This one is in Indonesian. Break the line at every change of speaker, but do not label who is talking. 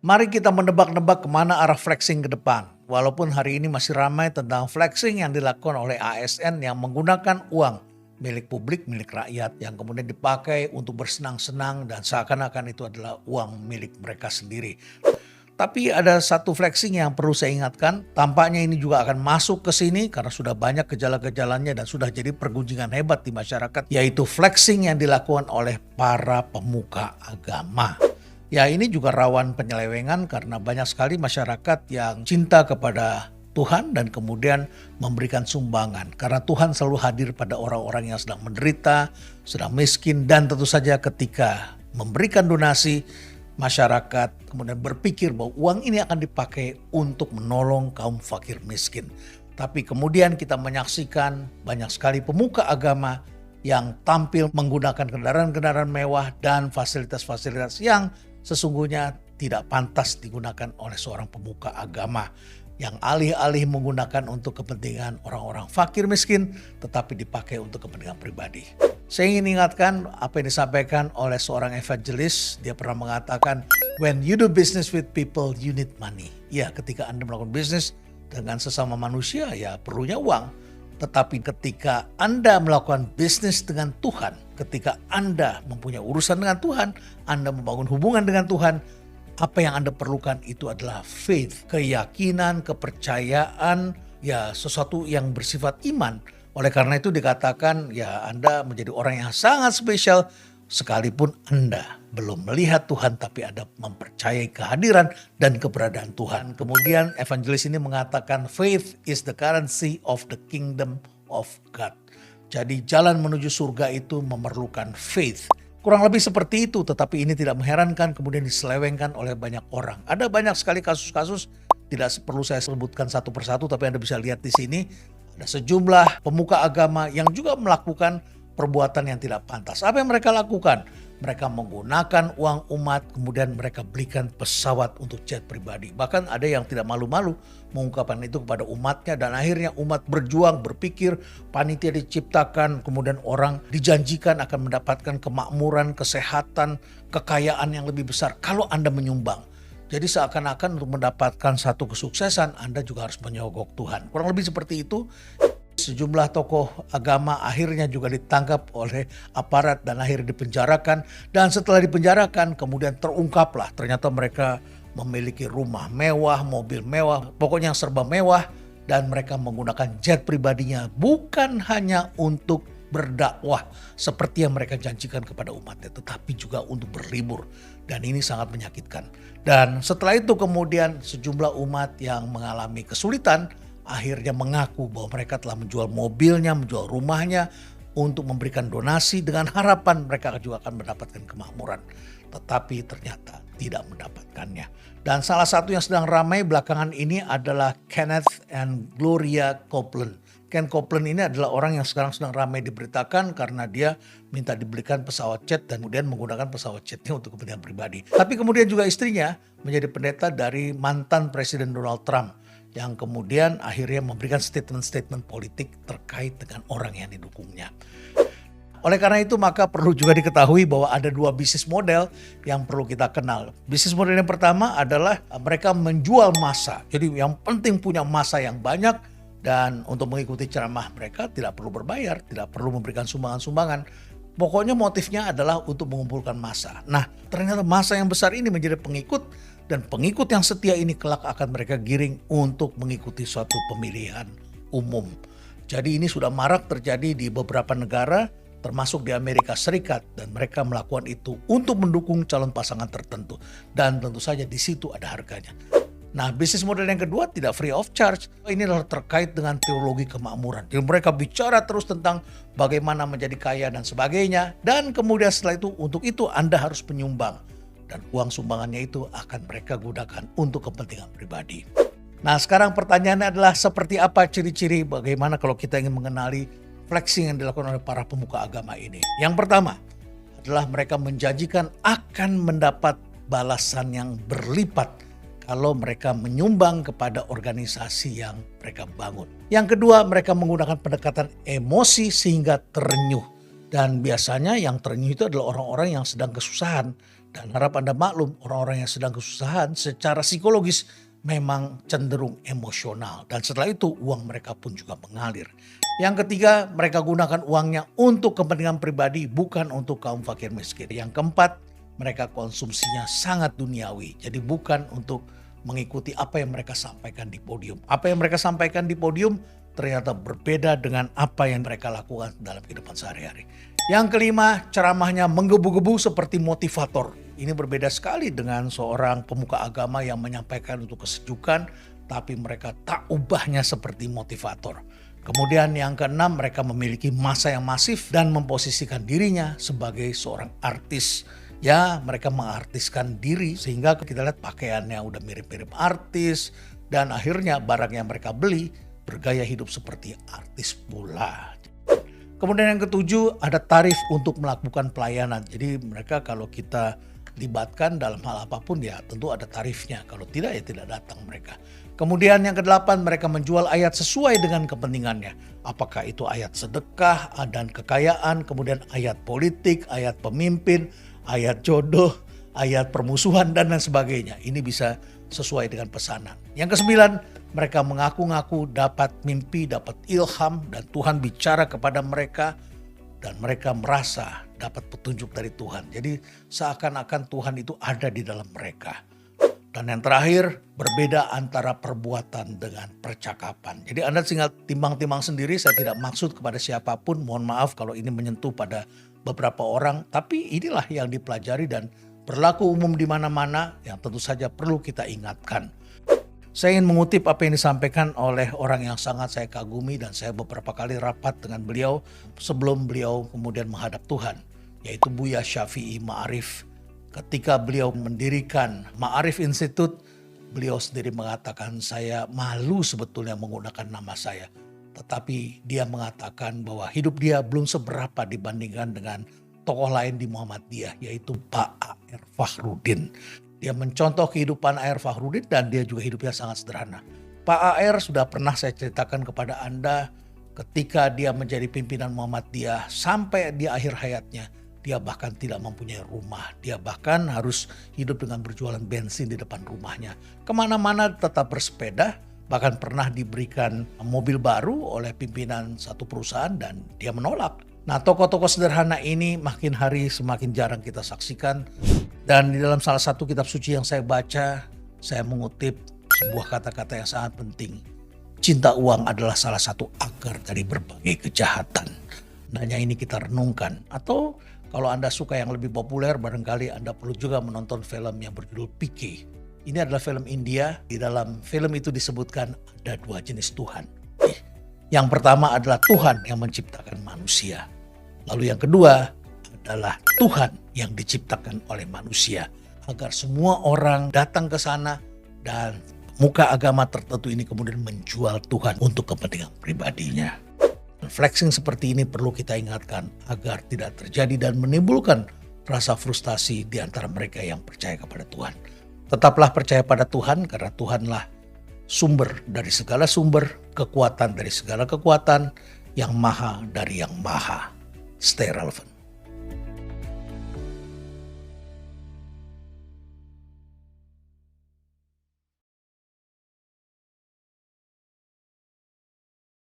Mari kita menebak-nebak kemana arah flexing ke depan. Walaupun hari ini masih ramai tentang flexing yang dilakukan oleh ASN yang menggunakan uang milik publik, milik rakyat yang kemudian dipakai untuk bersenang-senang dan seakan-akan itu adalah uang milik mereka sendiri. Tapi ada satu flexing yang perlu saya ingatkan, tampaknya ini juga akan masuk ke sini karena sudah banyak gejala-gejalanya dan sudah jadi pergunjingan hebat di masyarakat, yaitu flexing yang dilakukan oleh para pemuka agama. Ya, ini juga rawan penyelewengan karena banyak sekali masyarakat yang cinta kepada Tuhan dan kemudian memberikan sumbangan. Karena Tuhan selalu hadir pada orang-orang yang sedang menderita, sedang miskin, dan tentu saja ketika memberikan donasi, masyarakat kemudian berpikir bahwa uang ini akan dipakai untuk menolong kaum fakir miskin. Tapi kemudian kita menyaksikan banyak sekali pemuka agama yang tampil menggunakan kendaraan-kendaraan mewah dan fasilitas-fasilitas yang sesungguhnya tidak pantas digunakan oleh seorang pemuka agama yang alih-alih menggunakan untuk kepentingan orang-orang fakir miskin tetapi dipakai untuk kepentingan pribadi. Saya ingin ingatkan apa yang disampaikan oleh seorang evangelis. Dia pernah mengatakan, when you do business with people, you need money. Ya, ketika Anda melakukan bisnis dengan sesama manusia, ya perlunya uang. Tetapi ketika Anda melakukan bisnis dengan Tuhan, ketika Anda mempunyai urusan dengan Tuhan, Anda membangun hubungan dengan Tuhan, apa yang Anda perlukan itu adalah faith, keyakinan, kepercayaan, ya sesuatu yang bersifat iman. Oleh karena itu dikatakan ya Anda menjadi orang yang sangat spesial sekalipun Anda belum melihat Tuhan tapi Anda mempercayai kehadiran dan keberadaan Tuhan. Kemudian evangelis ini mengatakan faith is the currency of the kingdom of God. Jadi jalan menuju surga itu memerlukan faith. Kurang lebih seperti itu, tetapi ini tidak mengherankan kemudian diselewengkan oleh banyak orang. Ada banyak sekali kasus-kasus, tidak perlu saya sebutkan satu persatu, tapi Anda bisa lihat di sini. Ada sejumlah pemuka agama yang juga melakukan perbuatan yang tidak pantas. Apa yang mereka lakukan? Mereka menggunakan uang umat, kemudian mereka belikan pesawat untuk jet pribadi. Bahkan ada yang tidak malu-malu mengungkapkan itu kepada umatnya dan akhirnya umat berjuang, berpikir, panitia diciptakan, kemudian orang dijanjikan akan mendapatkan kemakmuran, kesehatan, kekayaan yang lebih besar kalau Anda menyumbang. Jadi seakan-akan untuk mendapatkan satu kesuksesan Anda juga harus menyogok Tuhan. Kurang lebih seperti itu. Sejumlah tokoh agama akhirnya juga ditangkap oleh aparat dan akhirnya dipenjarakan. Dan setelah dipenjarakan kemudian terungkaplah ternyata mereka memiliki rumah mewah, mobil mewah, pokoknya yang serba mewah. Dan mereka menggunakan jet pribadinya bukan hanya untuk berdakwah seperti yang mereka janjikan kepada umatnya, tetapi juga untuk berlibur. Dan ini sangat menyakitkan. Dan setelah itu kemudian sejumlah umat yang mengalami kesulitan akhirnya mengaku bahwa mereka telah menjual mobilnya, menjual rumahnya untuk memberikan donasi dengan harapan mereka juga akan mendapatkan kemakmuran. Tetapi ternyata tidak mendapatkannya. Dan salah satu yang sedang ramai belakangan ini adalah Kenneth and Gloria Copeland. Ken Copeland ini adalah orang yang sekarang sedang ramai diberitakan karena dia minta dibelikan pesawat jet dan kemudian menggunakan pesawat jetnya untuk kepentingan pribadi. Tapi kemudian juga istrinya menjadi pendeta dari mantan Presiden Donald Trump yang kemudian akhirnya memberikan statement-statement politik terkait dengan orang yang didukungnya. Oleh karena itu maka perlu juga diketahui bahwa ada dua bisnis model yang perlu kita kenal. Bisnis model yang pertama adalah mereka menjual massa. Jadi yang penting punya massa yang banyak dan untuk mengikuti ceramah mereka tidak perlu berbayar, tidak perlu memberikan sumbangan-sumbangan. Pokoknya motifnya adalah untuk mengumpulkan massa. Nah, ternyata massa yang besar ini menjadi pengikut dan pengikut yang setia ini kelak akan mereka giring untuk mengikuti suatu pemilihan umum. Jadi ini sudah marak terjadi di beberapa negara termasuk di Amerika Serikat dan mereka melakukan itu untuk mendukung calon pasangan tertentu dan tentu saja di situ ada harganya. Nah, bisnis model yang kedua tidak free of charge. Ini adalah terkait dengan teologi kemakmuran. Jadi mereka bicara terus tentang bagaimana menjadi kaya dan sebagainya. Dan kemudian setelah itu, untuk itu Anda harus menyumbang. Dan uang sumbangannya itu akan mereka gunakan untuk kepentingan pribadi. Nah, sekarang pertanyaannya adalah seperti apa ciri-ciri bagaimana kalau kita ingin mengenali flexing yang dilakukan oleh para pemuka agama ini. Yang pertama adalah mereka menjanjikan akan mendapat balasan yang berlipat kalau mereka menyumbang kepada organisasi yang mereka bangun. Yang kedua, mereka menggunakan pendekatan emosi sehingga terenyuh. Dan biasanya yang terenyuh itu adalah orang-orang yang sedang kesusahan. Dan harap Anda maklum, orang-orang yang sedang kesusahan secara psikologis memang cenderung emosional. Dan setelah itu uang mereka pun juga mengalir. Yang ketiga, mereka gunakan uangnya untuk kepentingan pribadi, bukan untuk kaum fakir miskin. Yang keempat, mereka konsumsinya sangat duniawi. Jadi bukan untuk mengikuti apa yang mereka sampaikan di podium. Apa yang mereka sampaikan di podium ternyata berbeda dengan apa yang mereka lakukan dalam kehidupan sehari-hari. Yang kelima, ceramahnya menggebu-gebu seperti motivator. Ini berbeda sekali dengan seorang pemuka agama yang menyampaikan untuk kesejukan, tapi mereka tak ubahnya seperti motivator. Kemudian yang keenam, mereka memiliki massa yang masif dan memposisikan dirinya sebagai seorang artis. Ya, mereka mengartiskan diri sehingga kita lihat pakaiannya udah mirip-mirip artis, dan akhirnya barang yang mereka beli bergaya hidup seperti artis pula. Kemudian yang ketujuh, ada tarif untuk melakukan pelayanan. Jadi mereka kalau kita libatkan dalam hal apapun ya tentu ada tarifnya. Kalau tidak ya tidak datang mereka. Kemudian yang kedelapan, mereka menjual ayat sesuai dengan kepentingannya. Apakah itu ayat sedekah dan kekayaan, kemudian ayat politik, ayat pemimpin, ayat jodoh, ayat permusuhan dan lain sebagainya. Ini bisa sesuai dengan pesanan. Yang kesembilan, mereka mengaku-ngaku dapat mimpi, dapat ilham, dan Tuhan bicara kepada mereka, dan mereka merasa dapat petunjuk dari Tuhan. Jadi seakan-akan Tuhan itu ada di dalam mereka. Dan yang terakhir, berbeda antara perbuatan dengan percakapan. Jadi Anda tinggal timbang-timbang sendiri, saya tidak maksud kepada siapapun, mohon maaf kalau ini menyentuh pada beberapa orang, tapi inilah yang dipelajari dan berlaku umum di mana-mana yang tentu saja perlu kita ingatkan. Saya ingin mengutip apa yang disampaikan oleh orang yang sangat saya kagumi dan saya beberapa kali rapat dengan beliau sebelum beliau kemudian menghadap Tuhan, yaitu Buya Syafi'i Ma'arif. Ketika beliau mendirikan Ma'arif Institute, beliau sendiri mengatakan, saya malu sebetulnya menggunakan nama saya. Tetapi dia mengatakan bahwa hidup dia belum seberapa dibandingkan dengan tokoh lain di Muhammadiyah, yaitu Pak A.R. Fakhrudin. Dia mencontoh kehidupan A.R. Fakhrudin dan dia juga hidupnya sangat sederhana. Pak A.R. sudah pernah saya ceritakan kepada Anda ketika dia menjadi pimpinan Muhammadiyah sampai di akhir hayatnya. Dia bahkan tidak mempunyai rumah. Dia bahkan harus hidup dengan berjualan bensin di depan rumahnya. Kemana-mana tetap bersepeda. Bahkan pernah diberikan mobil baru oleh pimpinan satu perusahaan dan dia menolak. Nah, tokoh-tokoh sederhana ini makin hari semakin jarang kita saksikan. Dan di dalam salah satu kitab suci yang saya baca, saya mengutip sebuah kata-kata yang sangat penting. Cinta uang adalah salah satu akar dari berbagai kejahatan. Nanya ini kita renungkan. Atau kalau Anda suka yang lebih populer, barangkali Anda perlu juga menonton film yang berjudul P.K. Ini adalah film India. Di dalam film itu disebutkan ada dua jenis Tuhan. Yang pertama adalah Tuhan yang menciptakan manusia. Lalu yang kedua adalah Tuhan yang diciptakan oleh manusia. Agar semua orang datang ke sana dan muka agama tertentu ini kemudian menjual Tuhan untuk kepentingan pribadinya. Flexing seperti ini perlu kita ingatkan agar tidak terjadi dan menimbulkan rasa frustasi di antara mereka yang percaya kepada Tuhan. Tetaplah percaya pada Tuhan karena Tuhanlah sumber dari segala sumber, kekuatan dari segala kekuatan, yang maha dari yang maha. Stay relevant.